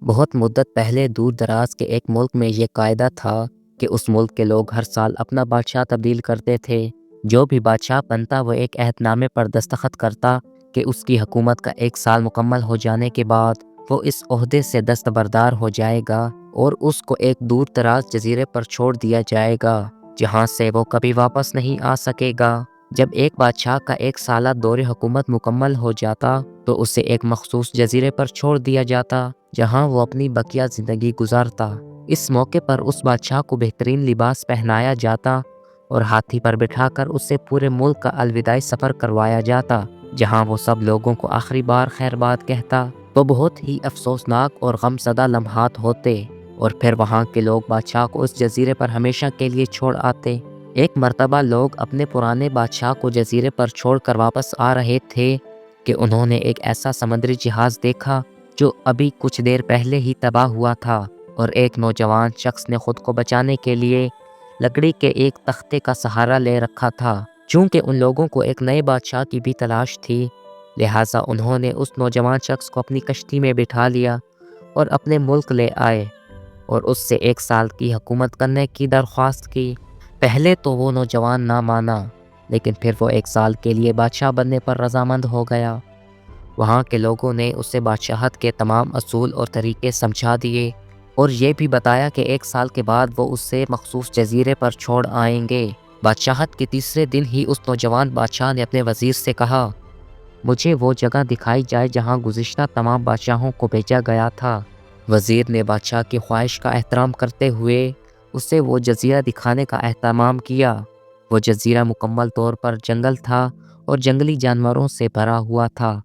بہت مدت پہلے دور دراز کے ایک ملک میں یہ قاعدہ تھا کہ اس ملک کے لوگ ہر سال اپنا بادشاہ تبدیل کرتے تھے۔ جو بھی بادشاہ بنتا وہ ایک عہد نامے پر دستخط کرتا کہ اس کی حکومت کا 1 سال مکمل ہو جانے کے بعد وہ اس عہدے سے دستبردار ہو جائے گا اور اس کو ایک دور دراز جزیرے پر چھوڑ دیا جائے گا جہاں سے وہ کبھی واپس نہیں آ سکے گا۔ جب ایک بادشاہ کا 1 سالہ دور حکومت مکمل ہو جاتا تو اسے ایک مخصوص جزیرے پر چھوڑ دیا جاتا جہاں وہ اپنی بقیہ زندگی گزارتا۔ اس موقع پر اس بادشاہ کو بہترین لباس پہنایا جاتا اور ہاتھی پر بٹھا کر اسے پورے ملک کا الوداعی سفر کروایا جاتا جہاں وہ سب لوگوں کو آخری بار خیر بات کہتا۔ وہ بہت ہی افسوسناک اور غم زدہ لمحات ہوتے اور پھر وہاں کے لوگ بادشاہ کو اس جزیرے پر ہمیشہ کے لیے چھوڑ آتے۔ ایک مرتبہ لوگ اپنے پرانے بادشاہ کو جزیرے پر چھوڑ کر واپس آ رہے تھے کہ انہوں نے ایک ایسا سمندری جہاز دیکھا جو ابھی کچھ دیر پہلے ہی تباہ ہوا تھا اور ایک نوجوان شخص نے خود کو بچانے کے لیے لکڑی کے ایک تختے کا سہارا لے رکھا تھا۔ چونکہ ان لوگوں کو ایک نئے بادشاہ کی بھی تلاش تھی لہٰذا انہوں نے اس نوجوان شخص کو اپنی کشتی میں بٹھا لیا اور اپنے ملک لے آئے اور اس سے 1 سال کی حکومت کرنے کی درخواست کی۔ پہلے تو وہ نوجوان نہ مانا لیکن پھر وہ 1 سال کے لیے بادشاہ بننے پر رضامند ہو گیا۔ وہاں کے لوگوں نے اسے بادشاہت کے تمام اصول اور طریقے سمجھا دیے اور یہ بھی بتایا کہ 1 سال کے بعد وہ اسے مخصوص جزیرے پر چھوڑ آئیں گے۔ بادشاہت کے تیسرے دن ہی اس نوجوان بادشاہ نے اپنے وزیر سے کہا، مجھے وہ جگہ دکھائی جائے جہاں گزشتہ تمام بادشاہوں کو بھیجا گیا تھا۔ وزیر نے بادشاہ کی خواہش کا احترام کرتے ہوئے اسے وہ جزیرہ دکھانے کا اہتمام کیا۔ وہ جزیرہ مکمل طور پر جنگل تھا اور جنگلی جانوروں سے بھرا ہوا تھا۔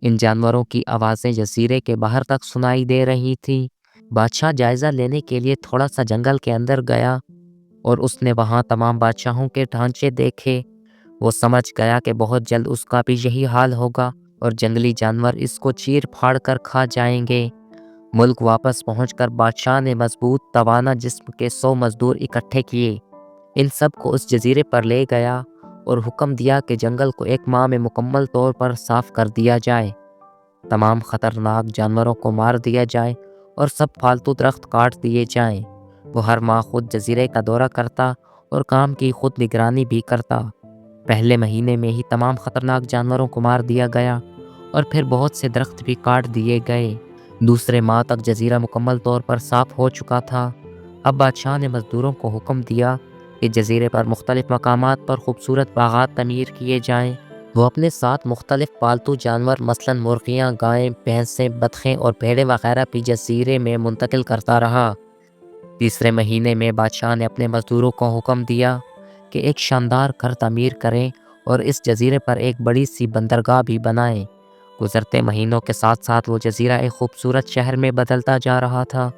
ان جانوروں کی آوازیں جزیرے کے باہر تک سنائی دے رہی تھیں۔ بادشاہ جائزہ لینے کے لیے تھوڑا سا جنگل کے اندر گیا اور اس نے وہاں تمام بادشاہوں کے ڈھانچے دیکھے۔ وہ سمجھ گیا کہ بہت جلد اس کا بھی یہی حال ہوگا اور جنگلی جانور اس کو چیر پھاڑ کر کھا جائیں گے۔ ملک واپس پہنچ کر بادشاہ نے مضبوط توانا جسم کے 100 مزدور اکٹھے کیے۔ ان سب کو اس جزیرے پر لے گیا اور حکم دیا کہ جنگل کو 1 ماہ میں مکمل طور پر صاف کر دیا جائے، تمام خطرناک جانوروں کو مار دیا جائے اور سب فالتو درخت کاٹ دیے جائیں۔ وہ ہر ماہ خود جزیرے کا دورہ کرتا اور کام کی خود نگرانی بھی کرتا۔ پہلے مہینے میں ہی تمام خطرناک جانوروں کو مار دیا گیا اور پھر بہت سے درخت بھی کاٹ دیے گئے۔ دوسرے ماہ تک جزیرہ مکمل طور پر صاف ہو چکا تھا۔ اب بادشاہ نے مزدوروں کو حکم دیا کہ جزیرے پر مختلف مقامات پر خوبصورت باغات تعمیر کیے جائیں۔ وہ اپنے ساتھ مختلف پالتو جانور مثلاً مرغیاں، گائیں، بھینسیں، بطخیں اور بھیڑیں وغیرہ بھی جزیرے میں منتقل کرتا رہا۔ تیسرے مہینے میں بادشاہ نے اپنے مزدوروں کو حکم دیا کہ ایک شاندار گھر تعمیر کریں اور اس جزیرے پر ایک بڑی سی بندرگاہ بھی بنائیں۔ گزرتے مہینوں کے ساتھ ساتھ وہ جزیرہ ایک خوبصورت شہر میں بدلتا جا رہا تھا۔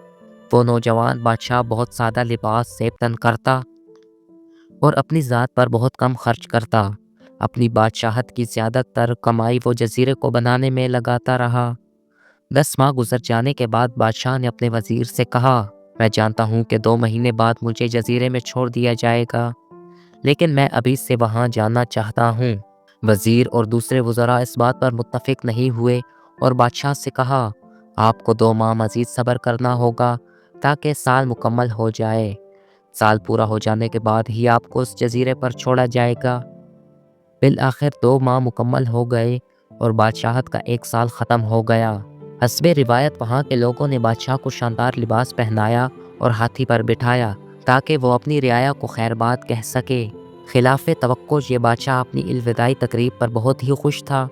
وہ نوجوان بادشاہ بہت سادہ لباس زیب تن کرتا اور اپنی ذات پر بہت کم خرچ کرتا۔ اپنی بادشاہت کی زیادہ تر کمائی وہ جزیرے کو بنانے میں لگاتا رہا۔ 10 ماہ گزر جانے کے بعد بادشاہ نے اپنے وزیر سے کہا، میں جانتا ہوں کہ 2 مہینے بعد مجھے جزیرے میں چھوڑ دیا جائے گا لیکن میں ابھی سے وہاں جانا چاہتا ہوں۔ وزیر اور دوسرے وزراء اس بات پر متفق نہیں ہوئے اور بادشاہ سے کہا، آپ کو 2 ماہ مزید صبر کرنا ہوگا تاکہ سال مکمل ہو جائے۔ سال پورا ہو جانے کے بعد ہی آپ کو اس جزیرے پر چھوڑا جائے گا۔ بالآخر 2 ماہ مکمل ہو گئے اور بادشاہت کا 1 سال ختم ہو گیا۔ حسب روایت وہاں کے لوگوں نے بادشاہ کو شاندار لباس پہنایا اور ہاتھی پر بٹھایا تاکہ وہ اپنی رعایا کو خیر بات کہہ سکے۔ خلاف توقع یہ بادشاہ اپنی الوداعی تقریب پر بہت ہی خوش تھا۔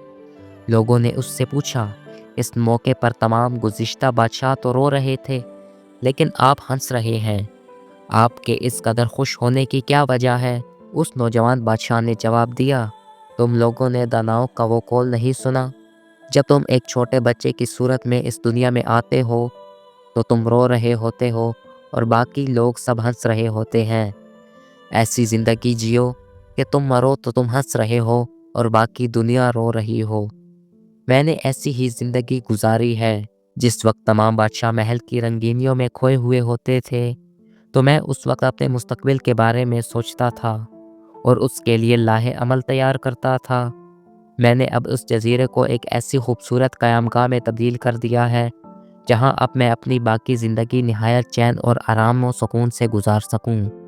لوگوں نے اس سے پوچھا، اس موقع پر تمام گزشتہ بادشاہ تو رو رہے تھے لیکن آپ ہنس رہے ہیں، آپ کے اس قدر خوش ہونے کی کیا وجہ ہے؟ اس نوجوان بادشاہ نے جواب دیا، تم لوگوں نے داناؤں کا وہ قول نہیں سنا، جب تم ایک چھوٹے بچے کی صورت میں اس دنیا میں آتے ہو تو تم رو رہے ہوتے ہو اور باقی لوگ سب ہنس رہے ہوتے ہیں۔ ایسی زندگی جیو کہ تم مرو تو تم ہنس رہے ہو اور باقی دنیا رو رہی ہو۔ میں نے ایسی ہی زندگی گزاری ہے۔ جس وقت تمام بادشاہ محل کی رنگینیوں میں کھوئے ہوئے ہوتے تھے تو میں اس وقت اپنے مستقبل کے بارے میں سوچتا تھا اور اس کے لیے لاہ عمل تیار کرتا تھا۔ میں نے اب اس جزیرے کو ایک ایسی خوبصورت قیامگاہ میں تبدیل کر دیا ہے جہاں اب میں اپنی باقی زندگی نہایت چین اور آرام و سکون سے گزار سکوں۔